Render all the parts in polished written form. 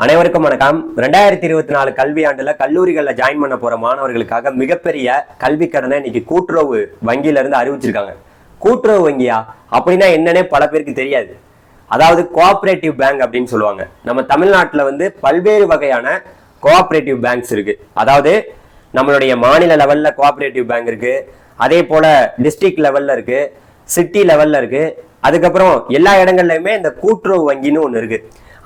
அனைவருக்கும் வணக்கம். 2024 கல்வியாண்டுல கல்லூரிகளில் ஜாயின் பண்ண போற மாணவர்களுக்காக மிகப்பெரிய கல்வி கடனை இன்னைக்கு கூட்டுறவு வங்கியில இருந்து அறிவிச்சிருக்காங்க. கூட்டுறவு வங்கியா அப்படின்னா என்னன்னே பல பேருக்கு தெரியாது. அதாவது கோஆபரேட்டிவ் பேங்க் அப்படின்னு சொல்லுவாங்க. நம்ம தமிழ்நாட்டில் பல்வேறு வகையான கோஆபரேட்டிவ் பேங்க்ஸ் இருக்கு. அதாவது நம்மளுடைய மாநில லெவல்ல கோஆபரேட்டிவ் பேங்க் இருக்கு, அதே போல டிஸ்ட்ரிக்ட் லெவல்ல இருக்கு, சிட்டி லெவல்ல இருக்கு, அதுக்கப்புறம் எல்லா இடங்கள்லயுமே இந்த கூட்டுறவு வங்கின்னு ஒன்று இருக்கு.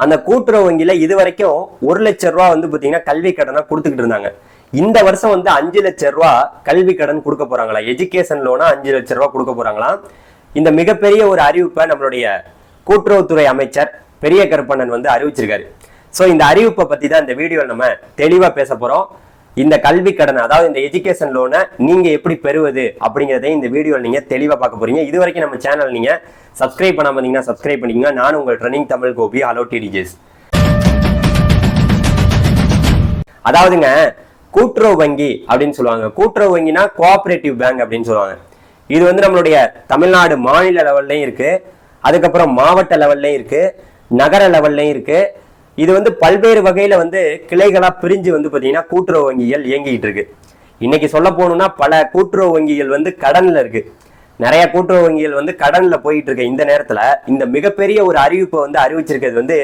அந்த கூட்டுறவு வங்கியில இது வரைக்கும் 1 லட்சம் ரூபா பாத்தீங்கன்னா கல்வி கடனை கொடுத்துக்கிட்டு இருந்தாங்க. இந்த வருஷம் 5 லட்சம் ரூபா கல்வி கடன் கொடுக்க போறாங்களா, எஜுகேஷன் லோனா 5 லட்சம் ரூபா கொடுக்க போறாங்களாம். இந்த மிகப்பெரிய ஒரு அறிவிப்பை நம்மளுடைய கூட்டுறவுத்துறை அமைச்சர் பெரிய கருப்பண்ணன் அறிவிச்சிருக்காரு. ஸோ இந்த அறிவிப்பை பத்தி தான் இந்த வீடியோவில் நம்ம தெளிவா பேச போறோம். இந்த கல்வி கடன், அதாவது இந்த எஜுகேஷன் லோனை நீங்க எப்படி பெறுவது அப்படிங்கிறதையும் இந்த வீடியோவில் நீங்க தெளிவா பார்க்க போறீங்க. இது வரைக்கும் நம்ம சேனல் நீங்க சப்ஸ்கிரைப் பண்ணாம இருந்தீங்கன்னா சப்ஸ்கிரைப் பண்ணிக்கங்க. நான் உங்கள் ட்ரெண்டிங் தமிழ் கோபி. ஹலோ டிடிஜேஸ். அதாவதுங்க, கூட்டுறவு வங்கி அப்படின்னு சொல்லுவாங்க. கூட்டுறவு வங்கினா கோஆபரேட்டிவ் பேங்க் அப்படின்னு சொல்லுவாங்க. இது நம்மளுடைய தமிழ்நாடு மாநில லெவல்லையும் இருக்கு, அதுக்கப்புறம் மாவட்ட லெவல்லையும் இருக்கு, நகர லெவல்லையும் இருக்கு. இது பல்வேறு வகையில கிளைகளா பிரிஞ்சு பாத்தீங்கன்னா கூட்டுறவு வங்கிகள் இயங்கிட்டு இருக்கு. இன்னைக்கு சொல்ல போகணும்னா பல கூட்டுறவு வங்கிகள் கடன்ல இருக்கு. நிறைய கூட்டுறவு வங்கிகள் கடன்ல போயிட்டு இருக்கு. இந்த நேரத்துல இந்த மிகப்பெரிய ஒரு அறிவிப்பை அறிவிச்சிருக்கிறது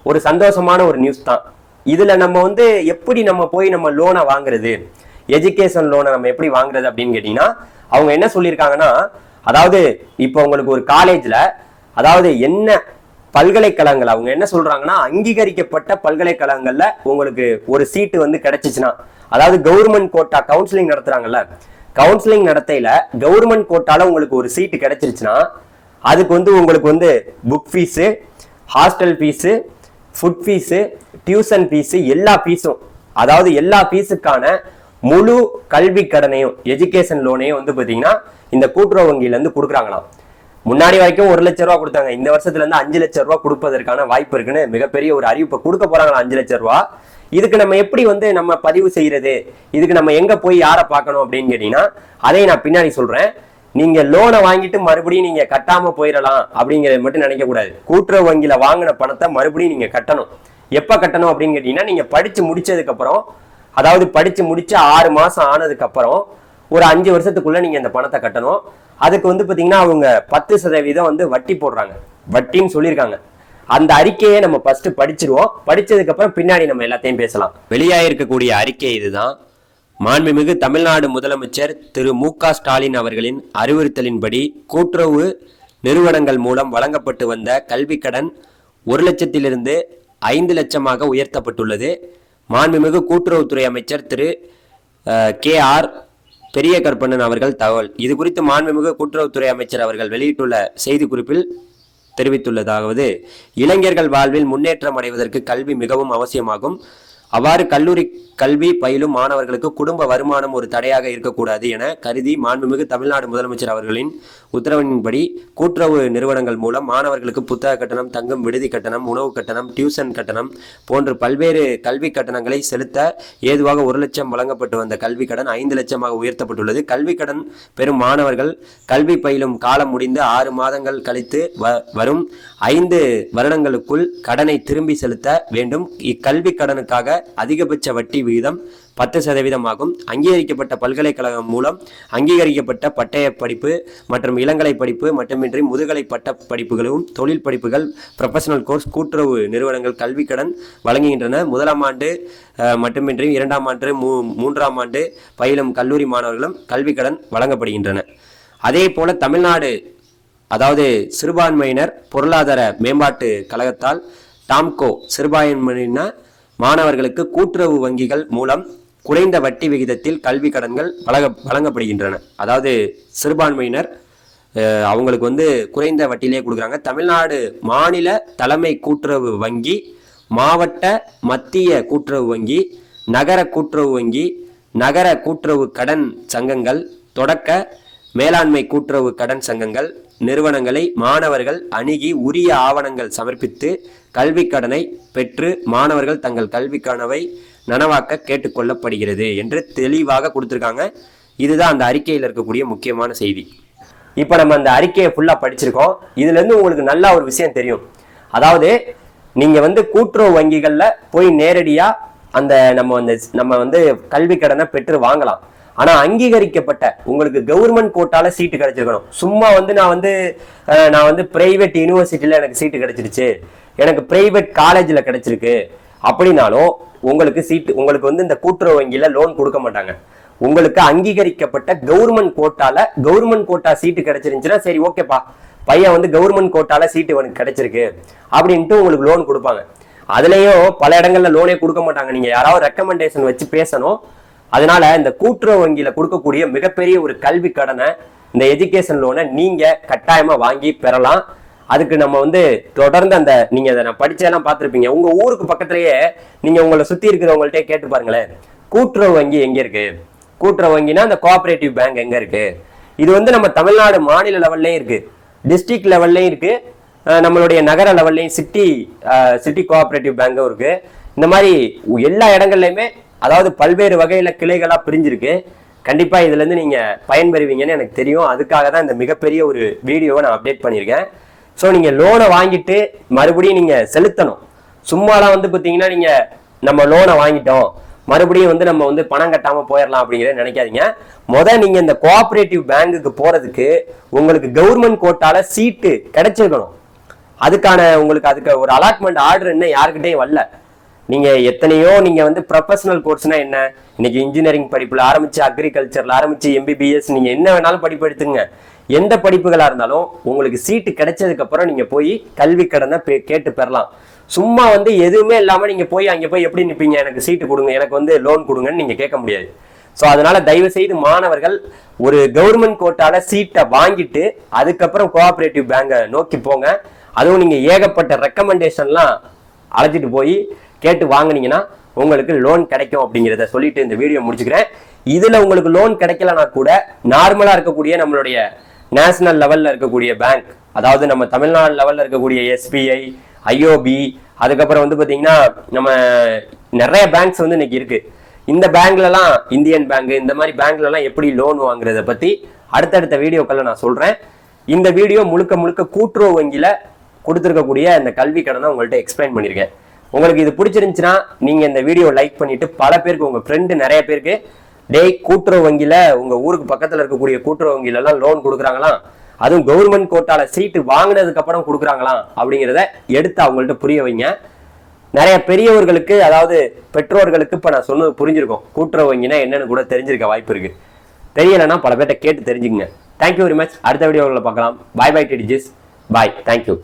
ஒரு சந்தோஷமான ஒரு நியூஸ் தான். இதுல நம்ம எப்படி நம்ம போய் நம்ம லோனை வாங்குறது, எஜுகேஷன் லோனை நம்ம எப்படி வாங்குறது அப்படின்னு கேட்டீங்கன்னா, அவங்க என்ன சொல்லியிருக்காங்கன்னா, அதாவது இப்போ உங்களுக்கு ஒரு காலேஜ்ல, அதாவது என்ன பல்கலைக்கழகங்கள் அவங்க என்ன சொல்றாங்கன்னா, அங்கீகரிக்கப்பட்ட பல்கலைக்கழகங்கள்ல உங்களுக்கு ஒரு சீட்டு கிடைச்சிச்சுன்னா, அதாவது கவர்மெண்ட் கோட்டா கவுன்சிலிங் நடத்துறாங்கல்ல, கவுன்சிலிங் நடத்தையில கவர்மெண்ட் கோட்டால உங்களுக்கு ஒரு சீட்டு கிடைச்சிருச்சுன்னா, அதுக்கு உங்களுக்கு book fees, hostel fees, food fees, tuition fees, எல்லா ஃபீஸும், அதாவது எல்லா ஃபீஸுக்கான முழு கல்வி கடனையும் எஜுகேஷன் லோனையும் பாத்தீங்கன்னா இந்த கூட்டுறவு வங்கியில இருந்து கொடுக்குறாங்களாம். முன்னாடி வரைக்கும் 1 லட்சம் ரூபா கொடுத்தாங்க. இந்த வருஷத்துல இருந்து 5 லட்சம் ரூபா கொடுப்பதற்கான வாய்ப்பு இருக்குன்னு மிகப்பெரிய ஒரு அறிவிப்பை கொடுக்க போறாங்களா. 5 லட்சம் ரூபா. இதுக்கு நம்ம எப்படி நம்ம பதிவு செய்யறது, இதுக்கு நம்ம எங்க போய் யாரை பார்க்கணும் அப்படின்னு கேட்டீங்கன்னா, அதை நான் பின்னாடி சொல்றேன். நீங்க லோனை வாங்கிட்டு மறுபடியும் நீங்க கட்டாம போயிடலாம் அப்படிங்கறத மட்டும் நினைக்க கூடாது. கூட்டுறவு வங்கியில வாங்கின பணத்தை மறுபடியும் நீங்க கட்டணும். எப்ப கட்டணும் அப்படின்னு கேட்டீங்கன்னா, நீங்க படிச்சு முடிச்சதுக்கு அப்புறம், அதாவது படிச்சு முடிச்சு 6 மாசம் ஆனதுக்கு அப்புறம் ஒரு 5 வருஷத்துக்குள்ள நீங்க இந்த பணத்தை கட்டணும். அதுக்கு பாத்தீங்கன்னா அவங்க 10% வட்டி போடுறாங்க, வட்டின்னு சொல்லியிருக்காங்க. அந்த அறிக்கையை நம்ம ஃபர்ஸ்ட் படிச்சிருவோம். படிச்சதுக்கு அப்புறம் பின்னாடி நம்ம எல்லாத்தையும் பேசலாம். வெளியாயிருக்கக்கூடிய அறிக்கை இதுதான். மாண்புமிகு தமிழ்நாடு முதலமைச்சர் திரு மு.க. ஸ்டாலின் அவர்களின் அறிவுறுத்தலின்படி கூட்டுறவு நிறுவனங்கள் மூலம் வழங்கப்பட்டு வந்த கல்வி கடன் 1 லட்சத்திலிருந்து 5 லட்சமாக உயர்த்தப்பட்டுள்ளது. மாண்புமிகு கூட்டுறவுத்துறை அமைச்சர் திரு கே.ஆர். பெரிய கருப்பண்ணன் அவர்கள் தகவல். இது குறித்து மாண்புமிகு கூட்டுறவுத்துறை அமைச்சர் அவர்கள் வெளியிட்டுள்ள செய்திக்குறிப்பில் தெரிவித்துள்ளதாவது: இளைஞர்கள் வாழ்வில் முன்னேற்றம் அடைவதற்கு கல்வி மிகவும் அவசியமாகும். அவ்வாறு கல்லூரி கல்வி பயிலும் மாணவர்களுக்கு குடும்ப வருமானம் ஒரு தடையாக இருக்கக்கூடாது என கருதி மாண்புமிகு தமிழ்நாடு முதலமைச்சர் அவர்களின் உத்தரவின்படி கூட்டுறவு நிறுவனங்கள் மூலம் மாணவர்களுக்கு புத்தக கட்டணம், தங்கும் விடுதி கட்டணம், உணவு கட்டணம், டியூஷன் கட்டணம் போன்ற பல்வேறு கல்வி கட்டணங்களை செலுத்த ஏதுவாக 1 லட்சம் வழங்கப்பட்டு வந்த கல்வி கடன் 5 லட்சமாக உயர்த்தப்பட்டுள்ளது. கல்வி கடன் பெறும் மாணவர்கள் கல்வி பயிலும் காலம் முடிந்து 6 மாதங்கள் கழித்து வரும் 5 வருடங்களுக்குள் கடனை திரும்பி செலுத்த வேண்டும். இக்கல்வி கடனுக்காக அதிகபட்ச வட்டி விகிதம் 10% ஆகும். அங்கீகரிக்கப்பட்ட பல்கலைக்கழகம் மூலம் அங்கீகரிக்கப்பட்ட பட்டய படிப்பு மற்றும் இளங்கலை படிப்பு மட்டுமின்றி முதுகலை பட்ட படிப்புகளும் தொழில் படிப்புகள், ப்ரொஃபஷனல் கோர்ஸ் கூட்டுறவு நிறுவனங்கள் கல்வி கடன் வழங்குகின்றன. 1ஆம் ஆண்டு மட்டுமின்றி 2ஆம் ஆண்டு 3ஆம் ஆண்டு பயிலும் கல்லூரி மாணவர்களும் கல்வி கடன் வழங்கப்படுகின்றன. அதே போல தமிழ்நாடு, அதாவது சிறுபான்மையினர் பொருளாதார மேம்பாட்டு கழகத்தால் டாம்கோ சிறுபான்மையின மாணவர்களுக்கு கூட்டுறவு வங்கிகள் மூலம் குறைந்த வட்டி விகிதத்தில் கல்வி கடன்கள் வழங்கப்படுகின்றன. அதாவது சிறுபான்மையினர் அவங்களுக்கு குறைந்த வட்டியிலே கொடுக்குறாங்க. தமிழ்நாடு மாநில தலைமை கூட்டுறவு வங்கி, மாவட்ட மத்திய கூட்டுறவு வங்கி, நகர கூட்டுறவு வங்கி, நகர கூட்டுறவு கடன் சங்கங்கள், தொடக்க மேலாண்மை கூட்டுறவு கடன் சங்கங்கள் நிறுவனங்களை மாணவர்கள் அணுகி உரிய ஆவணங்கள் சமர்ப்பித்து கல்வி கடனை பெற்று மாணவர்கள் தங்கள் கல்வி கனவை நனவாக்க கேட்டுக்கொள்ளப்படுகிறது என்று தெளிவாக கொடுத்துருக்காங்க. இதுதான் அந்த அறிக்கையில் இருக்கக்கூடிய முக்கியமான செய்தி. இப்போ நம்ம அந்த அறிக்கையை ஃபுல்லாக படிச்சிருக்கோம். இதுல இருந்து உங்களுக்கு நல்ல ஒரு விஷயம் தெரியும். அதாவது நீங்க வந்து கூட்டுறவு வங்கிகள்ல போய் நேரடியா அந்த நம்ம வந்து கல்வி கடனை பெற்று வாங்கலாம். ஆனா அங்கீகரிக்கப்பட்ட உங்களுக்கு கவர்மெண்ட் கோட்டால சீட்டு கிடைச்சிருக்கணும். சும்மா வந்து நான் வந்து பிரைவேட் யூனிவர்சிட்டியில எனக்கு சீட்டு கிடைச்சிருச்சு, எனக்கு பிரைவேட் காலேஜ்ல கிடைச்சிருக்கு அப்படின்னாலும் உங்களுக்கு வந்து இந்த கூட்டுறவு வங்கியில லோன் கொடுக்க மாட்டாங்க. உங்களுக்கு அங்கீகரிக்கப்பட்ட கவர்மெண்ட் கோட்டா சீட்டு கிடைச்சிருந்துச்சுன்னா சரி ஓகேப்பா, பையன் வந்து கவர்மெண்ட் கோட்டால சீட்டு உனக்கு கிடைச்சிருக்கு அப்படின்ட்டு உங்களுக்கு லோன் கொடுப்பாங்க. அதுலயும் பல இடங்கள்ல லோனே கொடுக்க மாட்டாங்க. நீங்க யாராவது ரெக்கமெண்டேஷன் வச்சு பேசணும். அதனால இந்த கூட்டுறவு வங்கியில கொடுக்கக்கூடிய மிகப்பெரிய ஒரு கல்வி கடனை, இந்த எஜுகேஷன் லோனை நீங்க கட்டாயமா வாங்கி பெறலாம். அதுக்கு நம்ம வந்து தொடர்ந்து நீங்க அதை நான் படிச்செல்லாம் பார்த்துருப்பீங்க. உங்க ஊருக்கு பக்கத்திலேயே நீங்க உங்களை சுத்தி இருக்கிறவங்கள்ட்ட கேட்டு பாருங்களேன், கூட்டுறவு வங்கி எங்க இருக்கு, கூட்டுறவு வங்கினா அந்த கோஆபரேட்டிவ் பேங்க் எங்க இருக்கு. இது வந்து நம்ம தமிழ்நாடு மாநில லெவல்லையும் இருக்கு, டிஸ்ட்ரிக்ட் லெவல்லையும் இருக்கு, நம்மளுடைய நகர லெவல்லையும் சிட்டி கோஆபரேட்டிவ் பேங்கும் இருக்கு. இந்த மாதிரி எல்லா இடங்கள்லையுமே அதாவது பல்வேறு வகையில கிளைகளா பிரிஞ்சிருக்கு. கண்டிப்பா இதுல இருந்து நீங்க பயன்பெறுவீங்கன்னு எனக்கு தெரியும். அதுக்காக தான் இந்த மிகப்பெரிய ஒரு வீடியோவை நான் அப்டேட் பண்ணியிருக்கேன். ஸோ நீங்க லோனை வாங்கிட்டு மறுபடியும் நீங்க செலுத்தணும். சும்மாலாம் வந்து பார்த்தீங்கன்னா நீங்க நம்ம லோனை வாங்கிட்டோம் மறுபடியும் வந்து நம்ம வந்து பணம் கட்டாம போயிடலாம் அப்படிங்கிறத நினைக்காதீங்க. நீங்க இந்த கோஆபரேட்டிவ் பேங்குக்கு போறதுக்கு உங்களுக்கு கவர்மெண்ட் கோட்டால சீட்டு கிடைச்சிருக்கணும். அதுக்கு ஒரு அலாட்மெண்ட் ஆர்டர் என்ன யாருக்கிட்டையும் வரல. நீங்க எத்தனையோ நீங்க வந்து ப்ரொஃபஷனல் கோர்ஸ்னா என்ன, இன்னைக்கு இன்ஜினியரிங் படிப்புல ஆரம்பிச்சு அக்ரிகல்ச்சர்ல ஆரம்பிச்சு எம்பிபிஎஸ் நீங்க என்ன வேணாலும் படிப்பு எடுத்துங்க. எந்த படிப்புகளா இருந்தாலும் உங்களுக்கு சீட்டு கிடைச்சதுக்கு அப்புறம் நீங்க போய் கல்வி கடனை கேட்டு பெறலாம். சும்மா வந்து எதுவுமே இல்லாம நீங்க அங்க போய் எப்படி நிப்பீங்க, எனக்கு சீட்டு கொடுங்க, எனக்கு வந்து லோன் கொடுங்கன்னு நீங்க கேட்க முடியாது. ஸோ அதனால தயவு செய்து மாணவர்கள் ஒரு கவர்மெண்ட் கோட்டால சீட்டை வாங்கிட்டு அதுக்கப்புறம் கோஆபரேட்டிவ் பேங்கை நோக்கி போங்க. அதுவும் நீங்க ஏகப்பட்ட ரெக்கமெண்டேஷன்லாம் அழைச்சிட்டு போய் கேட்டு வாங்கினீங்கன்னா உங்களுக்கு லோன் கிடைக்கும் அப்படிங்கிறத சொல்லிட்டு இந்த வீடியோ முடிச்சுக்கிறேன். இதுல உங்களுக்கு லோன் கிடைக்கலனா கூட நார்மலா இருக்கக்கூடிய நம்மளுடைய நேஷனல் லெவல்ல இருக்கக்கூடிய பேங்க், அதாவது நம்ம தமிழ்நாடு லெவல்ல இருக்கக்கூடிய எஸ்பிஐ, ஐஓபி, அதுக்கப்புறம் வந்து பாத்தீங்கன்னா நம்ம நிறைய பேங்க்ஸ் வந்து இன்னைக்கு இருக்கு. இந்த பேங்க்லலாம் இந்தியன் பேங்க் இந்த மாதிரி பேங்க்லலாம் எப்படி லோன் வாங்குறத பத்தி அடுத்தடுத்த வீடியோக்கள்ல நான் சொல்றேன். இந்த வீடியோ முழுக்க முழுக்க கூட்டுறவு வங்கியில கொடுத்துருக்கக்கூடிய இந்த கல்வி கடனை உங்கள்கிட்ட எக்ஸ்பிளைன் பண்ணியிருக்கேன். உங்களுக்கு இது பிடிச்சிருந்துச்சுன்னா நீங்க இந்த வீடியோ லைக் பண்ணிட்டு பல பேருக்கு உங்க ஃப்ரெண்டு நிறைய பேருக்கு கூட்டுறவு வங்கியில உங்க ஊருக்கு பக்கத்துல இருக்கக்கூடிய கூட்டுறவு வங்கியில எல்லாம் லோன் கொடுக்குறாங்களாம், அதுவும் கவர்மெண்ட் கோட்டால சீட்டு வாங்கினதுக்கு அப்புறம் கொடுக்குறாங்களாம் அப்படிங்கிறத எடுத்து அவங்கள்ட்ட புரிய வைங்க. நிறைய பெரியவர்களுக்கு அதாவது பெற்றோர்களுக்கு இப்ப நான் சொன்னது புரிஞ்சிருக்கும், கூட்டுறவு வங்கினா என்னன்னு கூட தெரிஞ்சிருக்க வாய்ப்பு இருக்கு. தெரியலைன்னா பல பேர்ட்ட கேட்டு தெரிஞ்சுக்கங்க. Thank you very much. அடுத்த வீடியோவில் பார்க்கலாம். பாய் டிடிஜிஸ். பாய். தேங்க்யூ.